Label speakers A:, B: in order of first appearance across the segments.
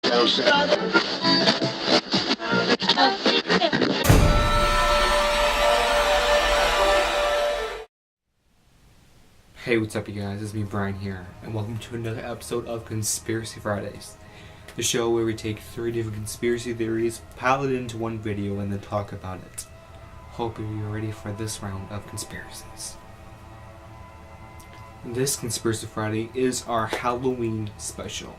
A: Hey, what's up you guys, it's me Brian here, and welcome to another episode of Conspiracy Fridays, the show where we take 3 different conspiracy theories, pile it into one video, and then talk about it. Hope you're ready for this round of conspiracies. This Conspiracy Friday is our Halloween special,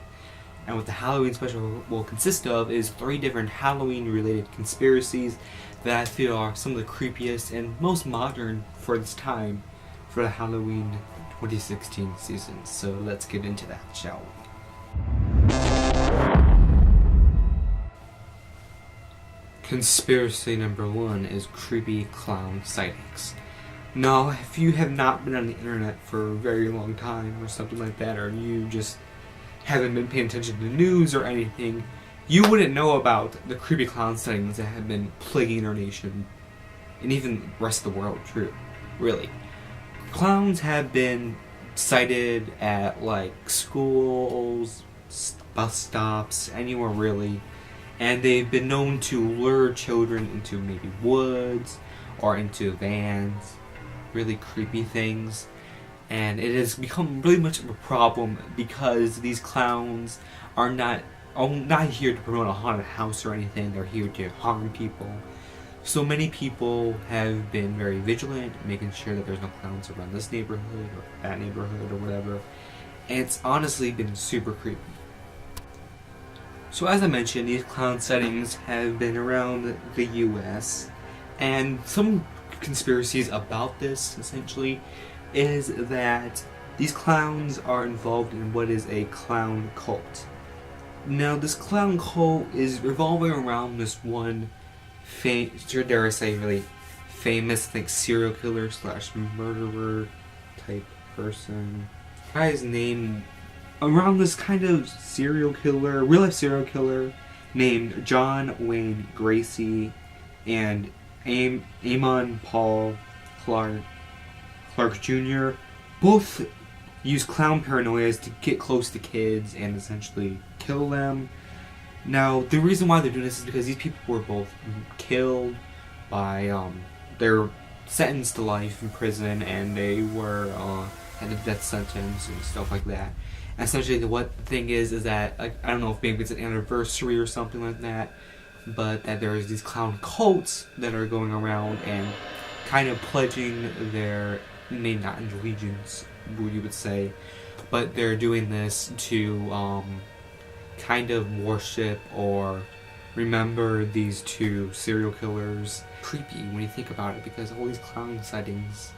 A: and what the Halloween special will consist of is 3 different Halloween related conspiracies that I feel are some of the creepiest and most modern for this time for the Halloween 2016 season. So let's get into that, shall we? Conspiracy number 1 is creepy clown sightings. Now, if you have not been on the internet for a very long time or something like that, or you just haven't been paying attention to the news or anything, you wouldn't know about the creepy clown sightings that have been plaguing our nation and even the rest of the world, really. Clowns have been sighted at like schools, bus stops, anywhere really, and they've been known to lure children into maybe woods or into vans, really creepy things, and it has become really much of a problem because these clowns are not here to promote a haunted house or anything. They're here to harm people. So many people have been very vigilant, making sure that there's no clowns around this neighborhood or that neighborhood or whatever. And it's honestly been super creepy. So as I mentioned, these clown sightings have been around the US. And some conspiracies about this, essentially, is that these clowns are involved in what is a clown cult. Now, this clown cult is revolving around this one dare I say, really famous, like, serial killer slash murderer type person. Guy's name around this kind of serial killer, real life serial killer named John Wayne Gacy and Amon Paul Clark Jr. Both use clown paranoias to get close to kids and essentially kill them. Now, the reason why they're doing this is because these people were both killed by, they're sentenced to life in prison, and they were, had a death sentence and stuff like that. And essentially, what the thing is that, like, I don't know if maybe it's an anniversary or something like that, but that there's these clown cults that are going around and kind of pledging their, maybe not allegiance, you would say, but they're doing this to, kind of worship or remember these 2 serial killers. Creepy when you think about it, because all these clown sightings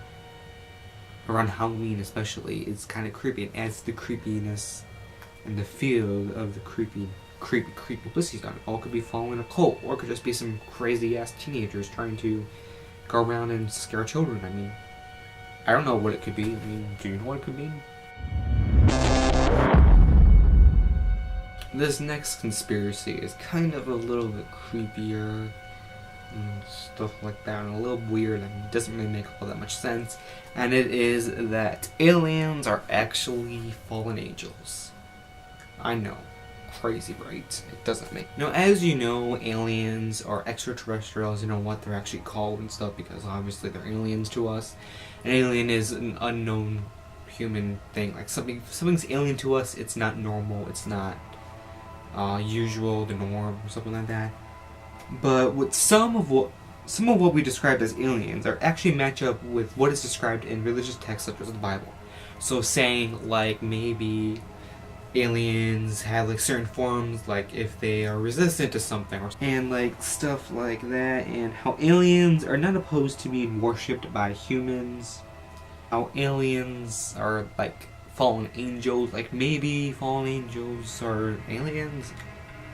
A: around Halloween especially is kind of creepy. It adds the creepiness and the feel of the creepy publicity stunt. All could be following a cult, or it could just be some crazy ass teenagers trying to go around and scare children. I mean, I don't know what it could be. I mean, do you know what it could be? This next conspiracy is kind of a little bit creepier and stuff like that, and a little weird, and it doesn't really make all that much sense. And it is that aliens are actually fallen angels. I know, crazy, right? It doesn't make. Now, as you know, aliens are extraterrestrials. You know what they're actually called and stuff, because obviously they're aliens to us. An alien is an unknown human thing. Like something's alien to us. It's not normal. It's not usual, the norm, or something like that. But with some of what we describe as aliens are actually match up with what is described in religious texts such as the Bible. So saying like maybe aliens have like certain forms, like if they are resistant to something, and like stuff like that, and how aliens are not opposed to being worshipped by humans. How aliens are like fallen angels, like maybe fallen angels are aliens.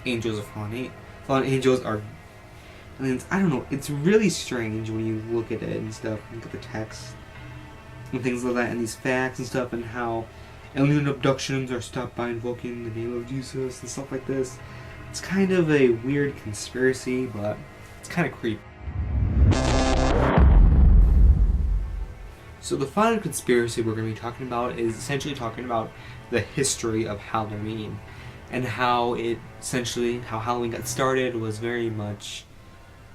A: Angels are fallen angels are aliens. I don't know. It's really strange when you look at it and stuff, look at the text and things like that, and these facts and stuff, and how alien abductions are stopped by invoking the name of Jesus and stuff like this. It's kind of a weird conspiracy, but it's kind of creepy. So the final conspiracy we're going to be talking about is essentially talking about the history of Halloween. and how Halloween got started was very much,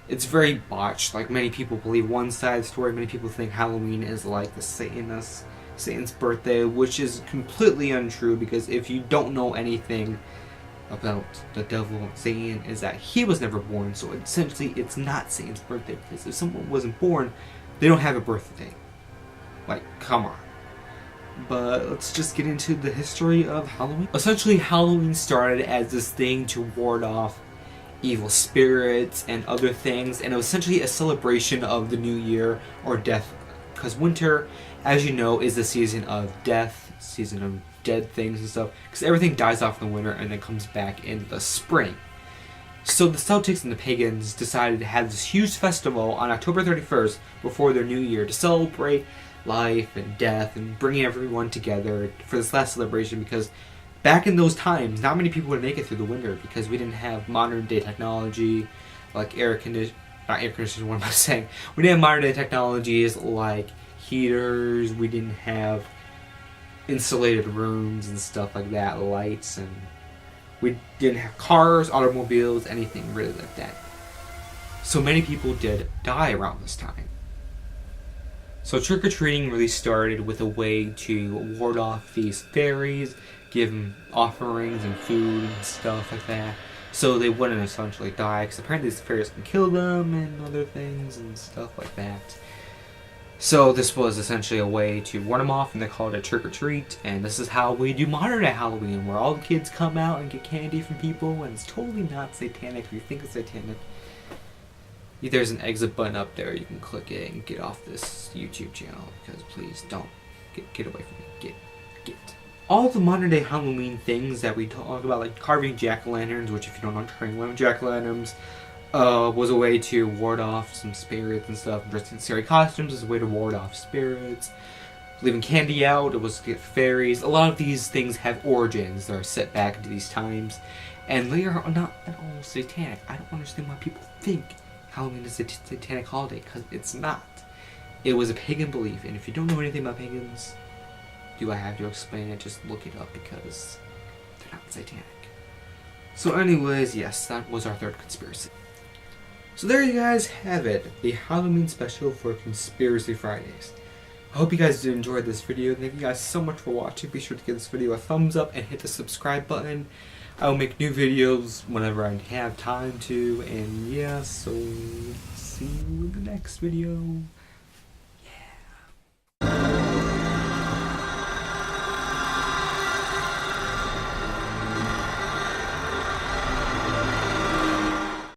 A: it's very botched. Like, many people believe one side of the story. Many people think Halloween is like the Satan's birthday, which is completely untrue, because if you don't know anything about the devil, Satan, is that he was never born, so essentially it's not Satan's birthday, because if someone wasn't born, they don't have a birthday. Like, come on. But let's just get into the history of Halloween. Essentially, Halloween started as this thing to ward off evil spirits and other things, and it was essentially a celebration of the new year, or death, because winter, as you know, is the season of death, season of dead things and stuff, because everything dies off in the winter and then comes back in the spring. So the Celtics and the pagans decided to have this huge festival on October 31st before their new year to celebrate life and death and bringing everyone together for this last celebration, because back in those times, not many people would make it through the winter, because we didn't have modern day technology like not air conditioners, what am I saying? We didn't have modern day technologies like heaters, we didn't have insulated rooms and stuff like that, lights, and we didn't have cars, automobiles, anything really like that. So many people did die around this time. So trick-or-treating really started with a way to ward off these fairies, give them offerings and food and stuff like that, so they wouldn't essentially die, because apparently these fairies can kill them and other things and stuff like that. So this was essentially a way to ward them off, and they called it trick-or-treat, and this is how we do modern day Halloween, where all the kids come out and get candy from people, and it's totally not satanic if you think it's satanic. There's an exit button up there, you can click it and get off this YouTube channel, because please don't. Get away from me. Get. All the modern day Halloween things that we talk about, like carving jack-o'-lanterns, which if you don't know, carving jack-o'-lanterns was a way to ward off some spirits and stuff. Dressing in scary costumes is a way to ward off spirits. Leaving candy out, it was to get fairies. A lot of these things have origins that are set back into these times, and they are not at all satanic. I don't understand why people think Halloween is a satanic holiday, because it's not. It was a pagan belief, and if you don't know anything about pagans, do I have to explain it? Just look it up, because they're not satanic. So anyways, yes, that was our third conspiracy. So there you guys have it, the Halloween special for Conspiracy Fridays. I hope you guys did enjoy this video. Thank you guys so much for watching. Be sure to give this video a thumbs up and hit the subscribe button. I will make new videos whenever I have time to, and yeah, so see you in the next video.